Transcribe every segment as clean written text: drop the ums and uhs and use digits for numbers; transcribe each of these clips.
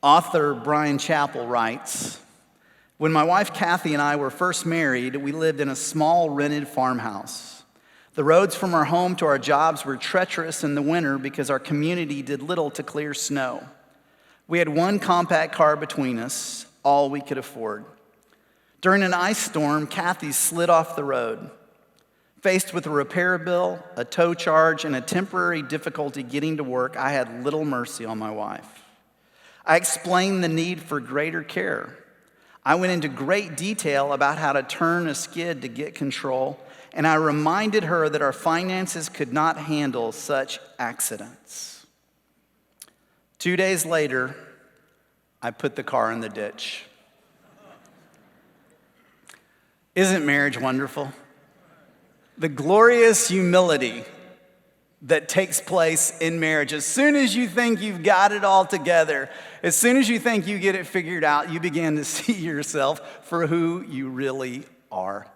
Author Brian Chappell writes, "When my wife Kathy and I were first married, we lived in a small rented farmhouse. The roads from our home to our jobs were treacherous in the winter because our community did little to clear snow. We had one compact car between us, all we could afford. During an ice storm, Kathy slid off the road. Faced with a repair bill, a tow charge, and a temporary difficulty getting to work, I had little mercy on my wife. I explained the need for greater care. I went into great detail about how to turn a skid to get control, and I reminded her that our finances could not handle such accidents. 2 days later, I put the car in the ditch." Isn't marriage wonderful? The glorious humility that takes place in marriage. As soon as you think you've got it all together, as soon as you think you get it figured out, you begin to see yourself for who you really are.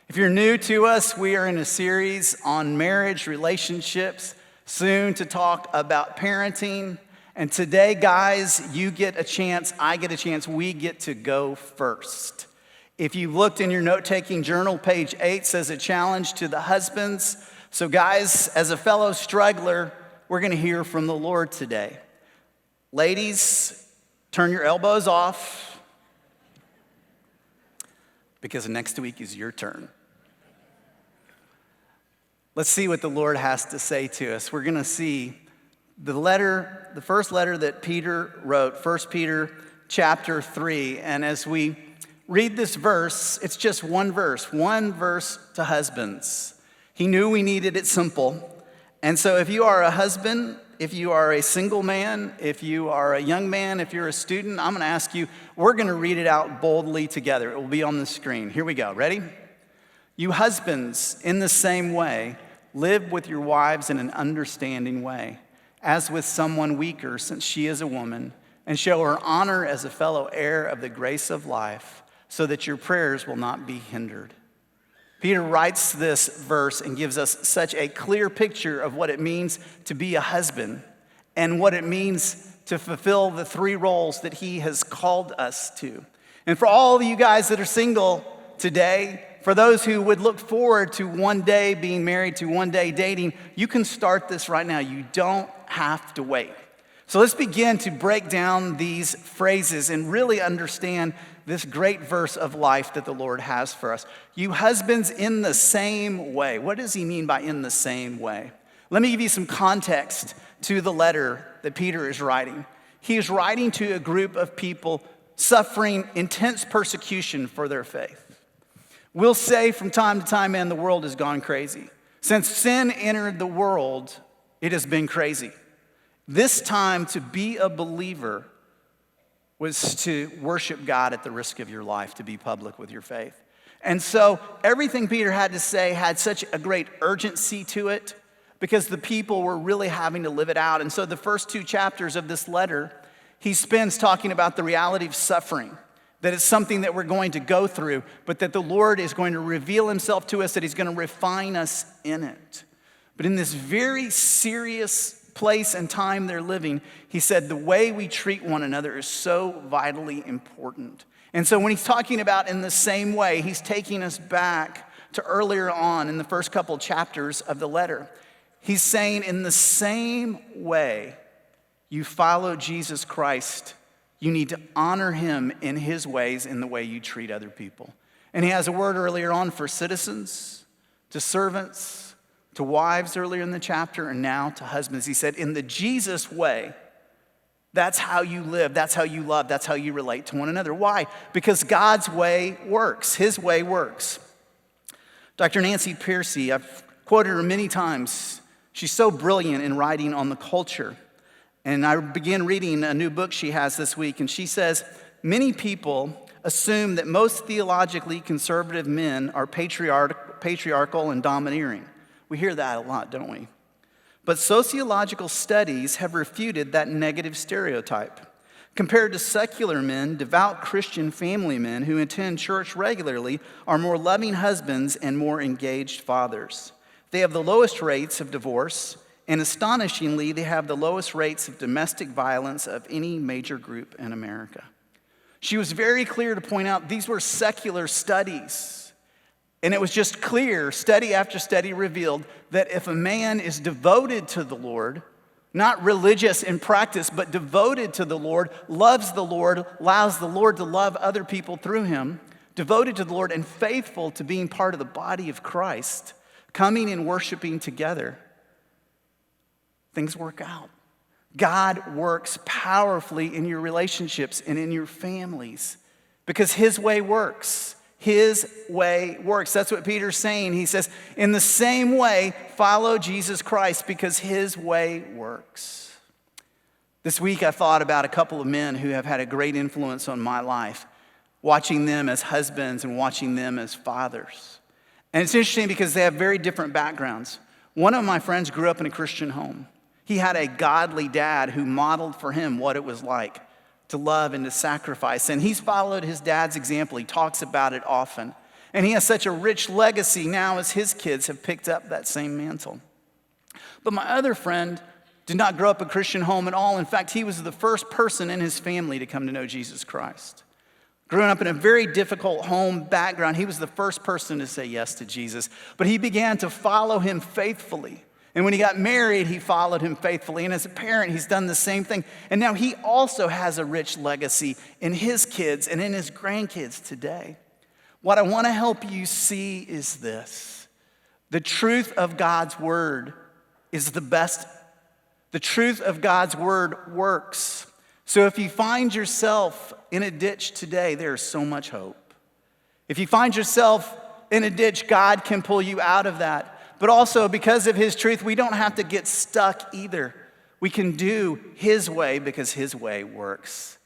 If you're new to us, we are in a series on marriage, relationships, soon to talk about parenting. And today, guys, you get a chance, I get a chance, we get to go first. If you looked in your note-taking journal, page 8 says a challenge to the husbands. So guys, as a fellow struggler, we're going to hear from the Lord today. Ladies, turn your elbows off because next week is your turn. Let's see what the Lord has to say to us. We're going to see the first letter that Peter wrote, 1 Peter chapter 3. And as we read this verse, it's just one verse to husbands. He knew we needed it simple. And so if you are a husband, if you are a single man, if you are a young man, if you're a student, I'm going to ask you, we're going to read it out boldly together. It will be on the screen. Here we go. Ready? "You husbands, in the same way, live with your wives in an understanding way, as with someone weaker, since she is a woman, and show her honor as a fellow heir of the grace of life, so that your prayers will not be hindered." Peter writes this verse and gives us such a clear picture of what it means to be a husband and what it means to fulfill the three roles that he has called us to. And for all of you guys that are single today, for those who would look forward to one day being married, to one day dating, you can start this right now. You don't have to wait. So let's begin to break down these phrases and really understand this great verse of life that the Lord has for us. You husbands, in the same way. What does he mean by in the same way? Let me give you some context to the letter that Peter is writing. He is writing to a group of people suffering intense persecution for their faith. We'll say from time to time, man, the world has gone crazy. Since sin entered the world, it has been crazy. This time, to be a believer was to worship God at the risk of your life, to be public with your faith. And so everything Peter had to say had such a great urgency to it because the people were really having to live it out. And so the first 2 chapters of this letter, he spends talking about the reality of suffering, that it's something that we're going to go through, but that the Lord is going to reveal himself to us, that he's going to refine us in it. But in this very serious place and time they're living, he said the way we treat one another is so vitally important. And so when he's talking about in the same way, he's taking us back to earlier on in the first couple chapters of the letter. He's saying in the same way you follow Jesus Christ, you need to honor him in his ways in the way you treat other people. And he has a word earlier on for citizens, to servants, to wives earlier in the chapter, and now to husbands. He said, in the Jesus way, that's how you live, that's how you love, that's how you relate to one another. Why? Because God's way works. His way works. Dr. Nancy Pearcey, I've quoted her many times. She's so brilliant in writing on the culture. And I began reading a new book she has this week, and she says, many people assume that most theologically conservative men are patriarchal and domineering. We hear that a lot, don't we? But sociological studies have refuted that negative stereotype. Compared to secular men, devout Christian family men who attend church regularly are more loving husbands and more engaged fathers. They have the lowest rates of divorce and astonishingly, they have the lowest rates of domestic violence of any major group in America. She was very clear to point out these were secular studies. And it was just clear, study after study revealed that if a man is devoted to the Lord, not religious in practice, but devoted to the Lord, loves the Lord, allows the Lord to love other people through him, devoted to the Lord and faithful to being part of the body of Christ, coming and worshiping together, things work out. God works powerfully in your relationships and in your families because his way works. His way works. That's what Peter's saying. He says, in the same way, follow Jesus Christ because his way works. This week I thought about a couple of men who have had a great influence on my life, watching them as husbands and watching them as fathers. And it's interesting because they have very different backgrounds. One of my friends grew up in a Christian home. He had a godly dad who modeled for him what it was like to love and to sacrifice. And he's followed his dad's example. He talks about it often. And he has such a rich legacy now as his kids have picked up that same mantle. But my other friend did not grow up in a Christian home at all. In fact, he was the first person in his family to come to know Jesus Christ. Growing up in a very difficult home background, he was the first person to say yes to Jesus. But he began to follow him faithfully. And when he got married, he followed him faithfully. And as a parent, he's done the same thing. And now he also has a rich legacy in his kids and in his grandkids today. What I want to help you see is this. The truth of God's word is the best. The truth of God's word works. So if you find yourself in a ditch today, there is so much hope. If you find yourself in a ditch, God can pull you out of that. But also, because of his truth, we don't have to get stuck either. We can do his way because his way works.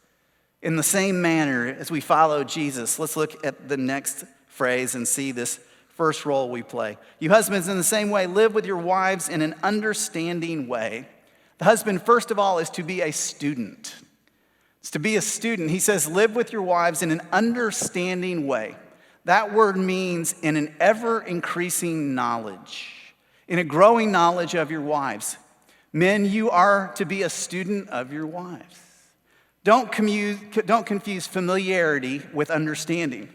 In the same manner as we follow Jesus, let's look at the next phrase and see this first role we play. You husbands, in the same way, live with your wives in an understanding way. The husband, first of all, is to be a student. It's to be a student. He says, live with your wives in an understanding way. That word means in an ever-increasing knowledge, in a growing knowledge of your wives. Men, you are to be a student of your wives. Don't confuse familiarity with understanding.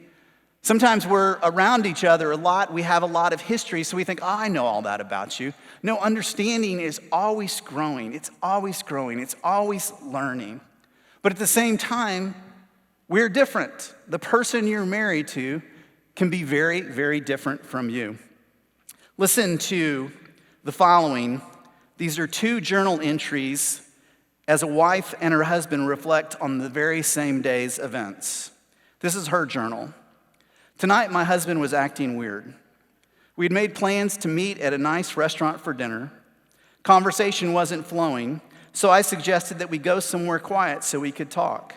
Sometimes we're around each other a lot. We have a lot of history, so we think, oh, I know all that about you. No, understanding is always growing. It's always growing. It's always learning. But at the same time, we're different. The person you're married to can be very, very different from you. Listen to the following. These are 2 journal entries as a wife and her husband reflect on the very same day's events. This is her journal. Tonight, my husband was acting weird. We'd made plans to meet at a nice restaurant for dinner. Conversation wasn't flowing, so I suggested that we go somewhere quiet so we could talk.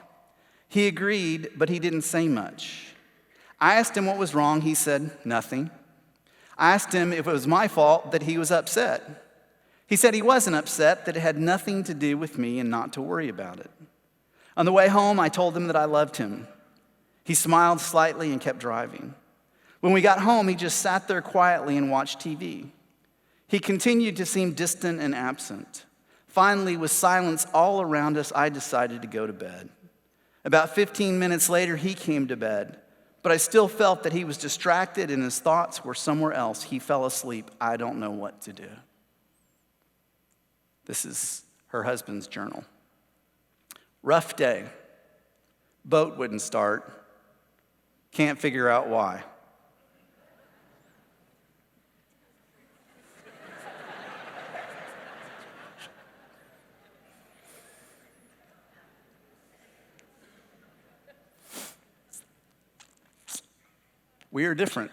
He agreed, but he didn't say much. I asked him what was wrong. He said, nothing. I asked him if it was my fault that he was upset. He said he wasn't upset, that it had nothing to do with me and not to worry about it. On the way home, I told him that I loved him. He smiled slightly and kept driving. When we got home, he just sat there quietly and watched TV. He continued to seem distant and absent. Finally, with silence all around us, I decided to go to bed. About 15 minutes later, he came to bed, but I still felt that he was distracted and his thoughts were somewhere else. He fell asleep. I don't know what to do. This is her husband's journal. Rough day. Boat wouldn't start. Can't figure out why. We are different.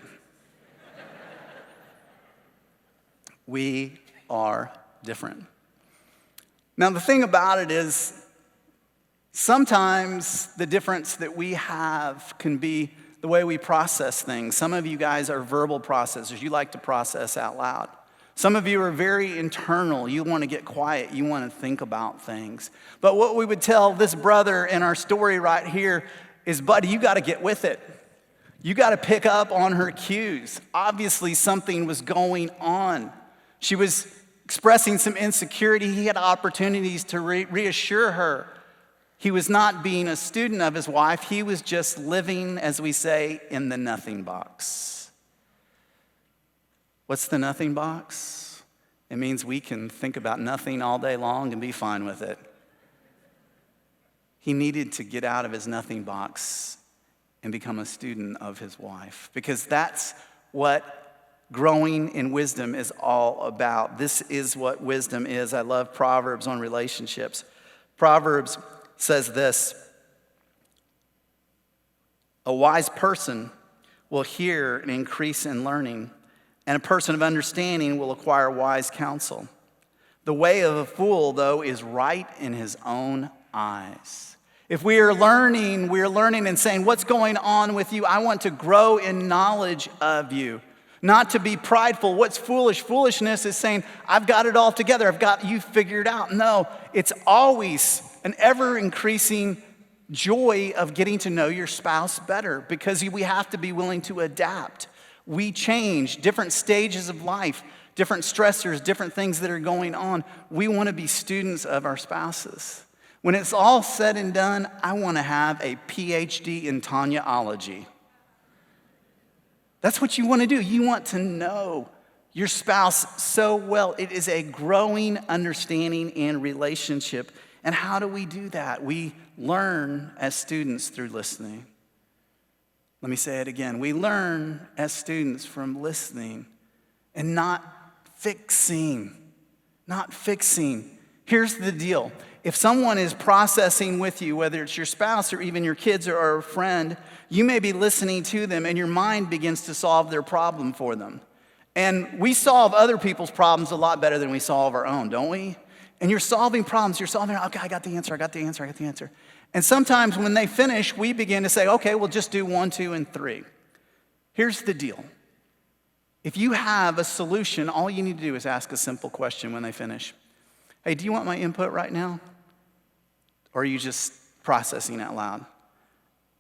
We are different. Now, the thing about it is, sometimes the difference that we have can be the way we process things. Some of you guys are verbal processors. You like to process out loud. Some of you are very internal. You want to get quiet. You want to think about things. But what we would tell this brother in our story right here is, buddy, you got to get with it. You got to pick up on her cues. Obviously, something was going on. She was expressing some insecurity, he had opportunities to reassure her. He was not being a student of his wife. He was just living, as we say, in the nothing box. What's the nothing box? It means we can think about nothing all day long and be fine with it. He needed to get out of his nothing box and become a student of his wife, because that's what growing in wisdom is all about. This is what wisdom is. I love Proverbs on relationships. Proverbs says this: a wise person will hear and increase in learning, and a person of understanding will acquire wise counsel. The way of a fool, though, is right in his own eyes. If we are learning and saying, what's going on with you? I want to grow in knowledge of you, not to be prideful. What's foolish? Foolishness is saying, I've got it all together. I've got you figured out. No, it's always an ever-increasing joy of getting to know your spouse better, because we have to be willing to adapt. We change, different stages of life, different stressors, different things that are going on. We want to be students of our spouses. When it's all said and done, I want to have a PhD in Tanyaology. That's what you want to do. You want to know your spouse so well. It is a growing understanding and relationship. And how do we do that? We learn as students through listening. Let me say it again. We learn as students from listening and not fixing. Not fixing. Here's the deal. If someone is processing with you, whether it's your spouse or even your kids or a friend, you may be listening to them and your mind begins to solve their problem for them. And we solve other people's problems a lot better than we solve our own, don't we? And you're solving problems, okay, I got the answer. And sometimes when they finish, we begin to say, okay, we'll just do 1, 2, and 3. Here's the deal. If you have a solution, all you need to do is ask a simple question when they finish. Hey, do you want my input right now? Or are you just processing out loud?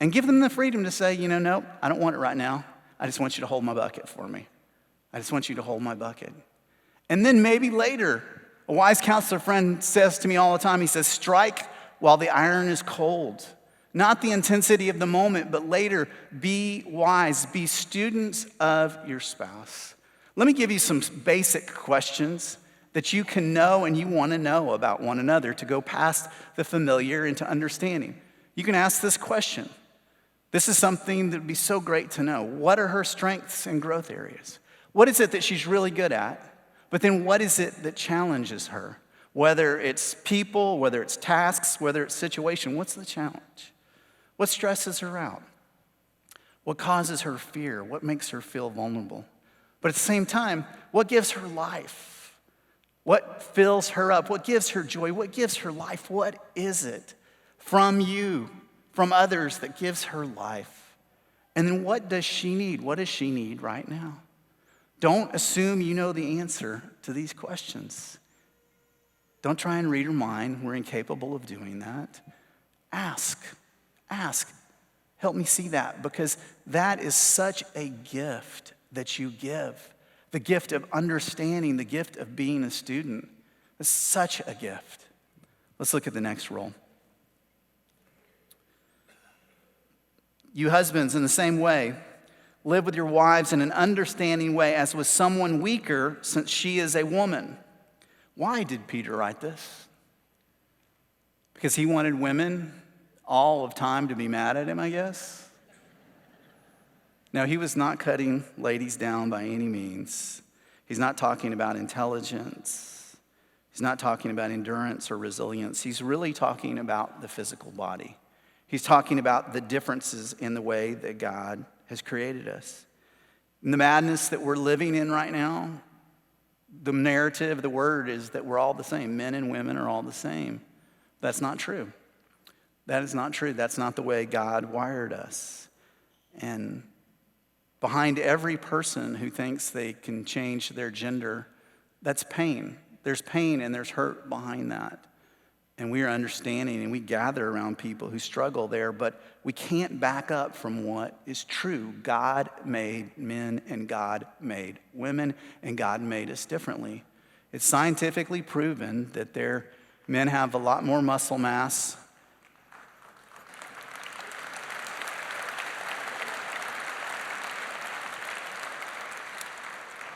And give them the freedom to say, no, I don't want it right now. I just want you to hold my bucket for me. I just want you to hold my bucket. And then maybe later, a wise counselor friend says to me all the time, he says, strike while the iron is cold. Not the intensity of the moment, but later, be wise. Be students of your spouse. Let me give you some basic questions that you can know and you want to know about one another to go past the familiar into understanding. You can ask this question. This is something that would be so great to know. What are her strengths and growth areas? What is it that she's really good at? But then what is it that challenges her? Whether it's people, whether it's tasks, whether it's situation, what's the challenge? What stresses her out? What causes her fear? What makes her feel vulnerable? But at the same time, what gives her life? What fills her up? What gives her joy? What gives her life? What is it from you, from others, that gives her life? And then what does she need? What does she need right now? Don't assume you know the answer to these questions. Don't try and read her mind. We're incapable of doing that. Ask. Help me see that, because that is such a gift that you give. The gift of understanding, the gift of being a student. It's such a gift. Let's look at the next role. You husbands, in the same way, live with your wives in an understanding way as with someone weaker, since she is a woman. Why did Peter write this? Because he wanted women all of time to be mad at him, I guess? Now, he was not cutting ladies down by any means. He's not talking about intelligence. He's not talking about endurance or resilience. He's really talking about the physical body. He's talking about the differences in the way that God has created us. In the madness that we're living in right now, the narrative, the word is that we're all the same. Men and women are all the same. That's not true. That is not true. That's not the way God wired us. And behind every person who thinks they can change their gender, that's pain. There's pain and there's hurt behind that. And we are understanding and we gather around people who struggle there, but we can't back up from what is true. God made men and God made women and God made us differently. It's scientifically proven that men have a lot more muscle mass.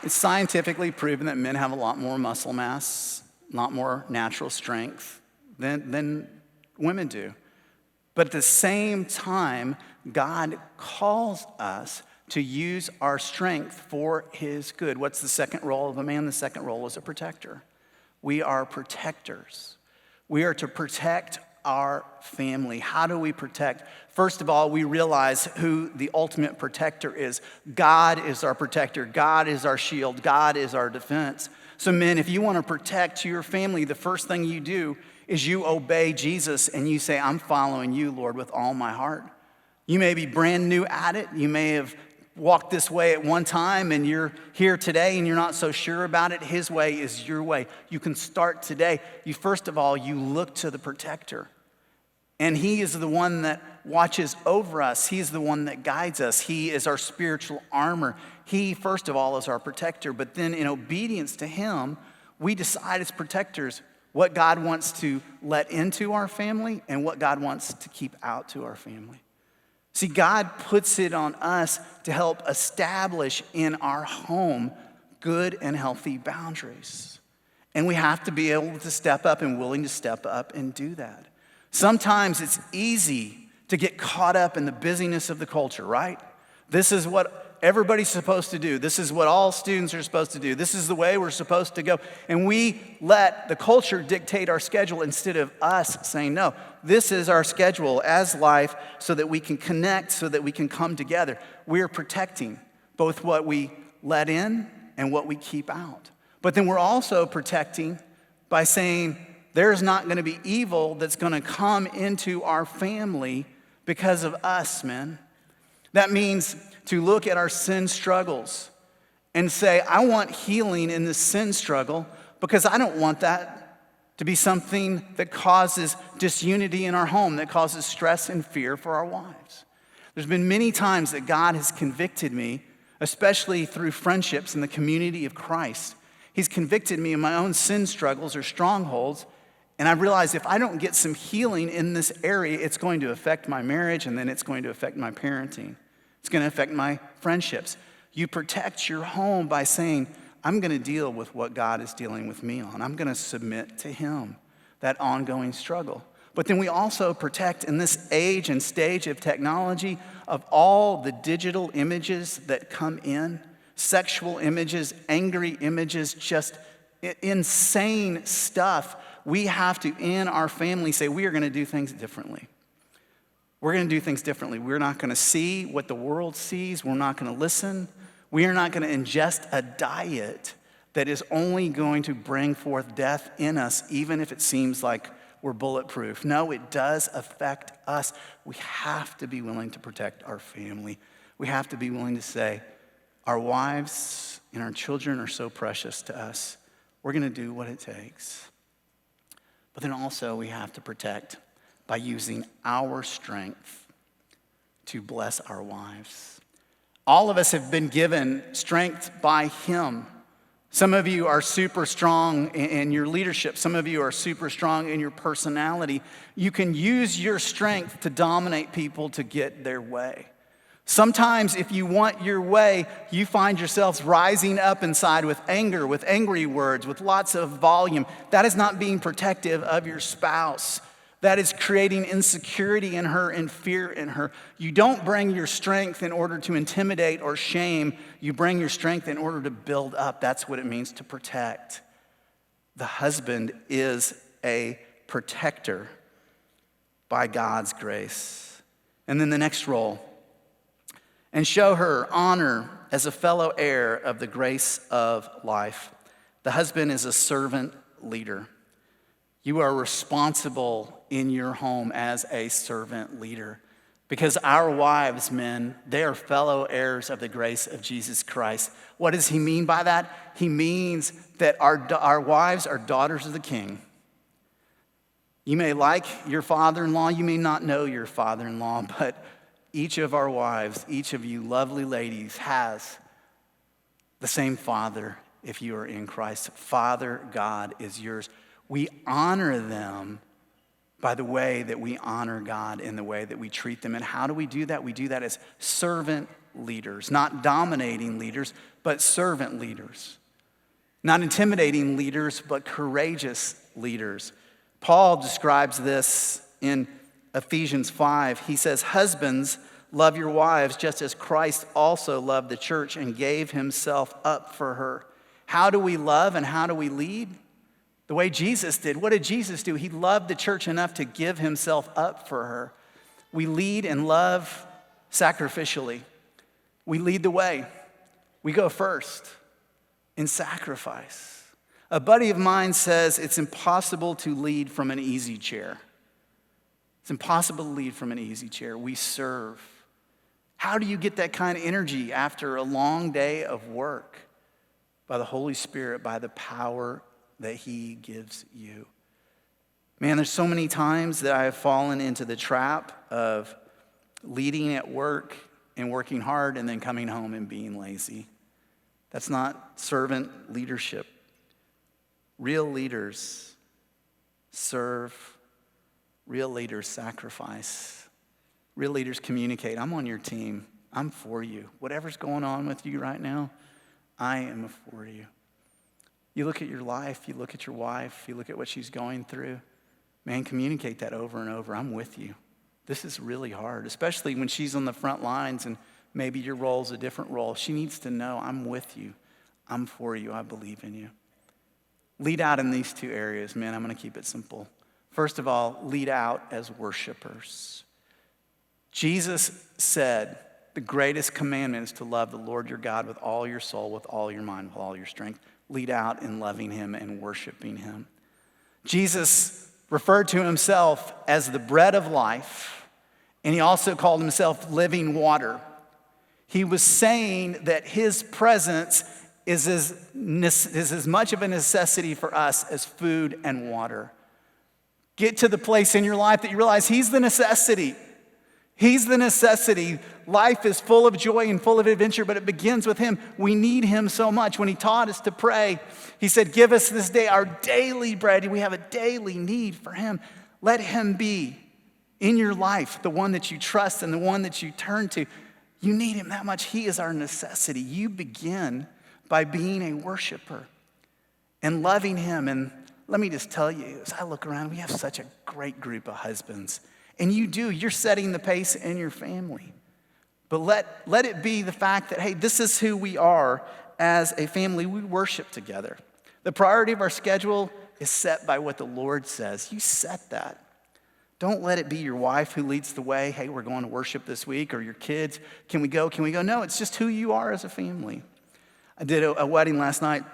It's scientifically proven that men have a lot more muscle mass, a lot more natural strength than women do. But at the same time, God calls us to use our strength for his good. What's the second role of a man? The second role is a protector. We are protectors. We are to protect our family. How do we protect? First of all, we realize who the ultimate protector is. God is our protector. God is our shield. God is our defense. So men, if you want to protect your family, the first thing you do is you obey Jesus and you say, I'm following you, Lord, with all my heart. You may be brand new at it. You may have walked this way at one time and you're here today and you're not so sure about it. His way is your way. You can start today. First of all, you look to the protector. And he is the one that watches over us. He's the one that guides us. He is our spiritual armor. He, first of all, is our protector. But then in obedience to him, we decide as protectors what God wants to let into our family and what God wants to keep out to our family. See, God puts it on us to help establish in our home good and healthy boundaries. And we have to be able to step up and willing to step up and do that. Sometimes it's easy to get caught up in the busyness of the culture, right? This is what everybody's supposed to do. This is what all students are supposed to do. This is the way we're supposed to go. And we let the culture dictate our schedule instead of us saying, no, this is our schedule as life so that we can connect, so that we can come together. We're protecting both what we let in and what we keep out. But then we're also protecting by saying there's not going to be evil that's going to come into our family because of us, men. That means to look at our sin struggles and say, I want healing in this sin struggle because I don't want that to be something that causes disunity in our home, that causes stress and fear for our wives. There's been many times that God has convicted me, especially through friendships in the community of Christ. He's convicted me in my own sin struggles or strongholds, and I realize if I don't get some healing in this area, it's going to affect my marriage, and then it's going to affect my parenting. It's going to affect my friendships. You protect your home by saying, I'm going to deal with what God is dealing with me on. I'm going to submit to him, that ongoing struggle. But then we also protect in this age and stage of technology of all the digital images that come in, sexual images, angry images, just insane stuff. We have to, in our family, say we are going to do things differently. We're going to do things differently. We're not going to see what the world sees. We're not going to listen. We are not going to ingest a diet that is only going to bring forth death in us, even if it seems like we're bulletproof. No, it does affect us. We have to be willing to protect our family. We have to be willing to say, our wives and our children are so precious to us. We're going to do what it takes. But then also we have to protect by using our strength to bless our wives. All of us have been given strength by him. Some of you are super strong in your leadership. Some of you are super strong in your personality. You can use your strength to dominate people to get their way. Sometimes if you want your way, you find yourselves rising up inside with anger, with angry words, with lots of volume. That is not being protective of your spouse. That is creating insecurity in her and fear in her. You don't bring your strength in order to intimidate or shame. You bring your strength in order to build up. That's what it means to protect. The husband is a protector by God's grace. And then the next role, and show her honor as a fellow heir of the grace of life. The husband is a servant leader. You are responsible in your home as a servant leader because our wives, men, they are fellow heirs of the grace of Jesus Christ. What does he mean by that? He means that our wives are daughters of the King. You may like your father-in-law, you may not know your father-in-law, but each of our wives, each of you lovely ladies has the same father if you are in Christ. Father God is yours. We honor them by the way that we honor God in the way that we treat them. And how do we do that? We do that as servant leaders, not dominating leaders, but servant leaders. Not intimidating leaders, but courageous leaders. Paul describes this in Ephesians 5. He says, husbands, love your wives just as Christ also loved the church and gave himself up for her. How do we love and how do we lead? The way Jesus did. What did Jesus do? He loved the church enough to give himself up for her. We lead and love sacrificially. We lead the way. We go first in sacrifice. A buddy of mine says it's impossible to lead from an easy chair. It's impossible to lead from an easy chair. We serve. How do you get that kind of energy after a long day of work? By the Holy Spirit, by the power that he gives you. Man, there's so many times that I have fallen into the trap of leading at work and working hard and then coming home and being lazy. That's not servant leadership. Real leaders serve. Real leaders sacrifice. Real leaders communicate. I'm on your team. I'm for you. Whatever's going on with you right now, I am for you. You look at your life, you look at your wife, you look at what she's going through. Man, communicate that over and over. I'm with you. This is really hard, especially when she's on the front lines and maybe your role's a different role. She needs to know I'm with you. I'm for you. I believe in you. Lead out in these two areas, man. I'm going to keep it simple. First of all, lead out as worshipers. Jesus said the greatest commandment is to love the Lord your God with all your soul, with all your mind, with all your strength. Lead out in loving him and worshiping him. Jesus referred to himself as the bread of life, and he also called himself living water. He was saying that his presence is as much of a necessity for us as food and water. Get to the place in your life that you realize he's the necessity. He's the necessity. Life is full of joy and full of adventure, but it begins with him. We need him so much. When he taught us to pray, he said, give us this day our daily bread. We have a daily need for him. Let him be in your life, the one that you trust and the one that you turn to. You need him that much. He is our necessity. You begin by being a worshiper and loving him. And let me just tell you, as I look around, we have such a great group of husbands. And you're setting the pace in your family. But let it be the fact that, hey, this is who we are as a family. We worship together. The priority of our schedule is set by what the Lord says. You set that. Don't let it be your wife who leads the way. Hey, we're going to worship this week, or your kids. Can we go? Can we go? No, it's just who you are as a family. I did a wedding last night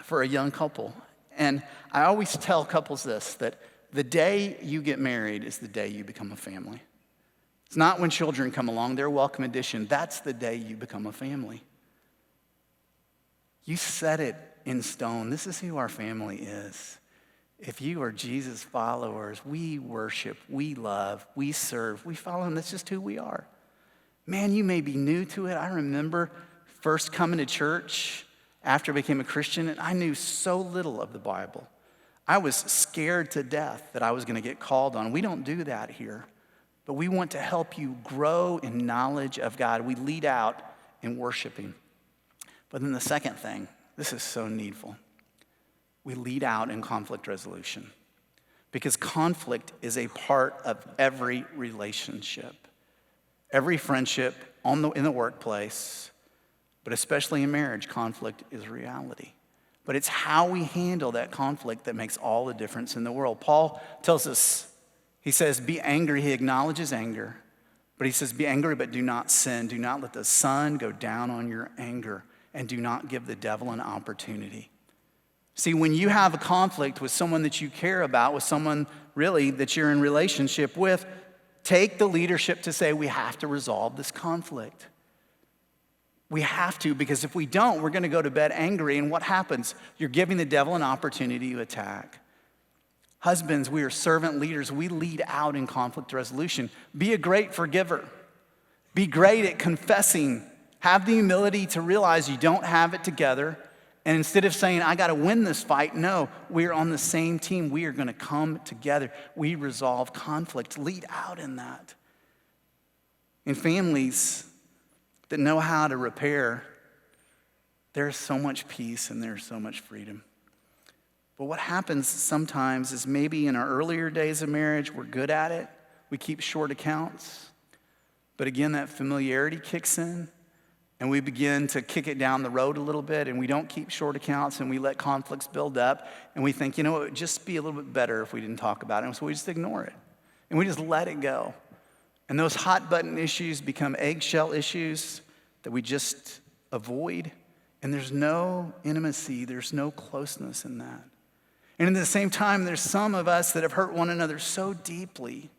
for a young couple. And I always tell couples this, that the day you get married is the day you become a family. It's not when children come along, they're a welcome addition. That's the day you become a family. You set it in stone. This is who our family is. If you are Jesus followers, we worship, we love, we serve, we follow him. That's just who we are. Man, you may be new to it. I remember first coming to church after I became a Christian, and I knew so little of the Bible. I was scared to death that I was going to get called on. We don't do that here, but we want to help you grow in knowledge of God. We lead out in worshiping. But then the second thing, this is so needful. We lead out in conflict resolution, because conflict is a part of every relationship, every friendship in the workplace, but especially in marriage, conflict is reality. But it's how we handle that conflict that makes all the difference in the world. Paul tells us, he says, be angry. He acknowledges anger. But he says, be angry, but do not sin. Do not let the sun go down on your anger. And do not give the devil an opportunity. See, when you have a conflict with someone that you care about, with someone really that you're in relationship with, take the leadership to say, we have to resolve this conflict. We have to, because if we don't, we're going to go to bed angry. And what happens? You're giving the devil an opportunity to attack. Husbands, we are servant leaders. We lead out in conflict resolution. Be a great forgiver. Be great at confessing. Have the humility to realize you don't have it together And instead of saying, I got to win this fight, no, we're on the same team. We are going to come together. We resolve conflict, lead out in that. In families that know how to repair, there's so much peace and there's so much freedom. But what happens sometimes is maybe in our earlier days of marriage, we're good at it. We keep short accounts. But again, that familiarity kicks in and we begin to kick it down the road a little bit and we don't keep short accounts and we let conflicts build up and we think, it would just be a little bit better if we didn't talk about it. And so we just ignore it and we just let it go. And those hot button issues become eggshell issues that we just avoid. And there's no intimacy, there's no closeness in that. And at the same time, there's some of us that have hurt one another so deeply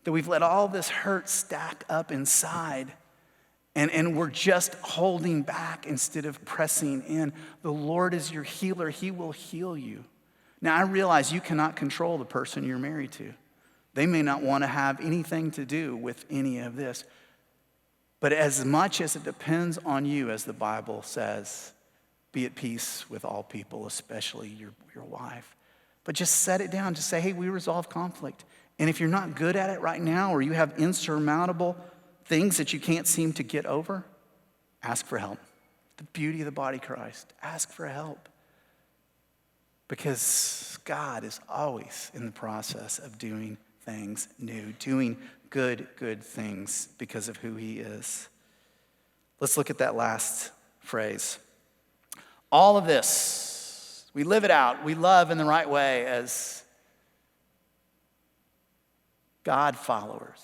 that we've let all this hurt stack up inside. And we're just holding back instead of pressing in. The Lord is your healer. He will heal you. Now, I realize you cannot control the person you're married to. They may not want to have anything to do with any of this. But as much as it depends on you, as the Bible says, be at peace with all people, especially your wife. But just set it down. Just say, hey, we resolve conflict. And if you're not good at it right now, or you have insurmountable things that you can't seem to get over, ask for help. The beauty of the body of Christ. Ask for help. Because God is always in the process of doing things new, doing good things because of who he is. Let's look at that last phrase. All of this, we live it out. We love in the right way as God followers,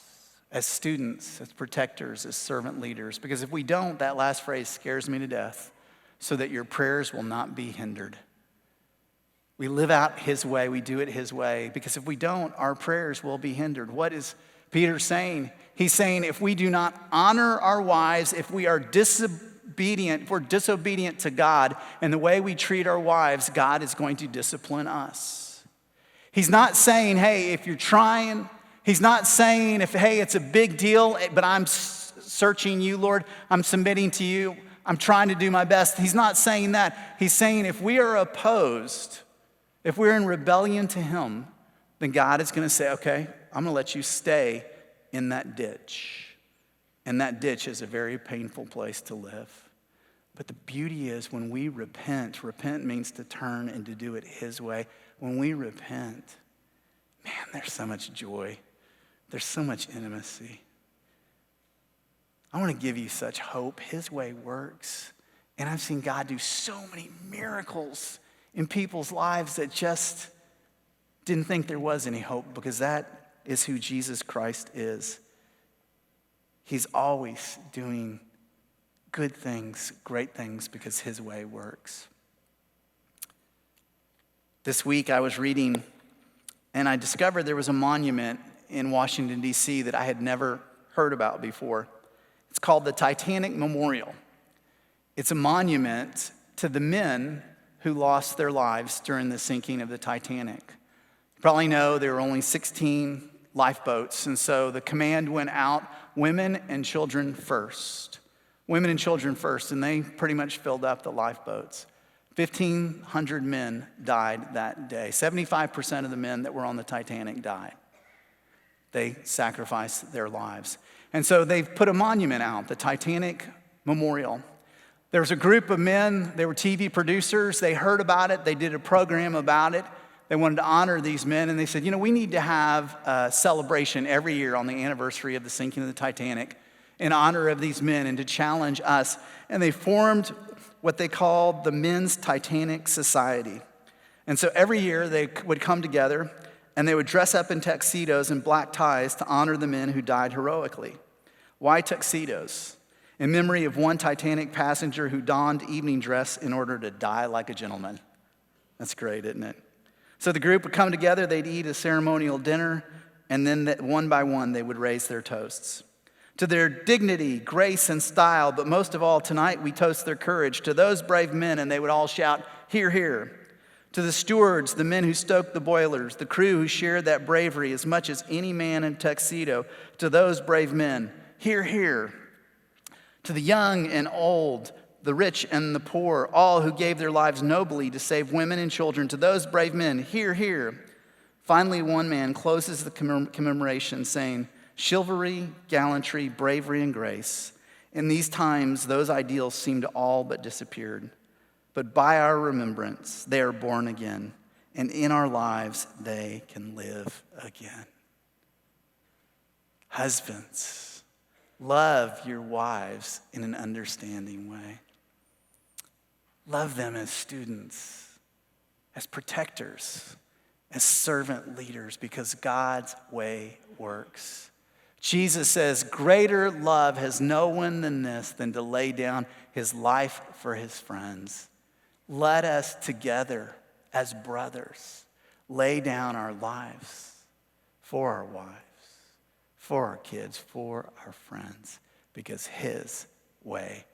as students, as protectors, as servant leaders. Because if we don't, that last phrase scares me to death, so that your prayers will not be hindered. We live out his way, we do it his way, because if we don't, our prayers will be hindered. What is Peter saying? He's saying if we do not honor our wives, if we are disobedient, if we're disobedient to God and the way we treat our wives, God is going to discipline us. He's not saying, hey, if you're trying, he's not saying, hey, it's a big deal, but I'm searching you, Lord, I'm submitting to you, I'm trying to do my best. He's not saying that. He's saying if we are opposed, if we're in rebellion to him, then God is going to say, okay, I'm going to let you stay in that ditch. And that ditch is a very painful place to live. But the beauty is when we repent means to turn and to do it his way. When we repent, man, there's so much joy. There's so much intimacy. I want to give you such hope. His way works. And I've seen God do so many miracles in people's lives that just didn't think there was any hope, because that is who Jesus Christ is. He's always doing good things, great things, because his way works. This week I was reading and I discovered there was a monument in Washington, D.C. that I had never heard about before. It's called the Titanic Memorial. It's a monument to the men who lost their lives during the sinking of the Titanic. You probably know there were only 16 lifeboats, and so the command went out, women and children first. Women and children first, and they pretty much filled up the lifeboats. 1,500 men died that day. 75% of the men that were on the Titanic died. They sacrificed their lives. And so they've put a monument out, the Titanic Memorial. There was a group of men, they were TV producers, they heard about it, they did a program about it. They wanted to honor these men, and they said, we need to have a celebration every year on the anniversary of the sinking of the Titanic in honor of these men and to challenge us. And they formed what they called the Men's Titanic Society. And so every year they would come together and they would dress up in tuxedos and black ties to honor the men who died heroically. Why tuxedos? In memory of one Titanic passenger who donned evening dress in order to die like a gentleman. That's great, isn't it? So the group would come together, they'd eat a ceremonial dinner, and then one by one they would raise their toasts. To their dignity, grace, and style, but most of all, tonight we toast their courage. To those brave men, and they would all shout, "Hear, hear." To the stewards, the men who stoked the boilers, the crew who shared that bravery as much as any man in a tuxedo, to those brave men, "Hear, hear." To the young and old, the rich and the poor, all who gave their lives nobly to save women and children. To those brave men, hear, hear. Finally, one man closes the commemoration saying, chivalry, gallantry, bravery, and grace. In these times, those ideals seem to all but disappeared. But by our remembrance, they are born again, and in our lives, they can live again. Husbands, love your wives in an understanding way. Love them as students, as protectors, as servant leaders, because God's way works. Jesus says, greater love has no one than this, than to lay down his life for his friends. Let us together as brothers lay down our lives for our wives, for our kids, for our friends, because his way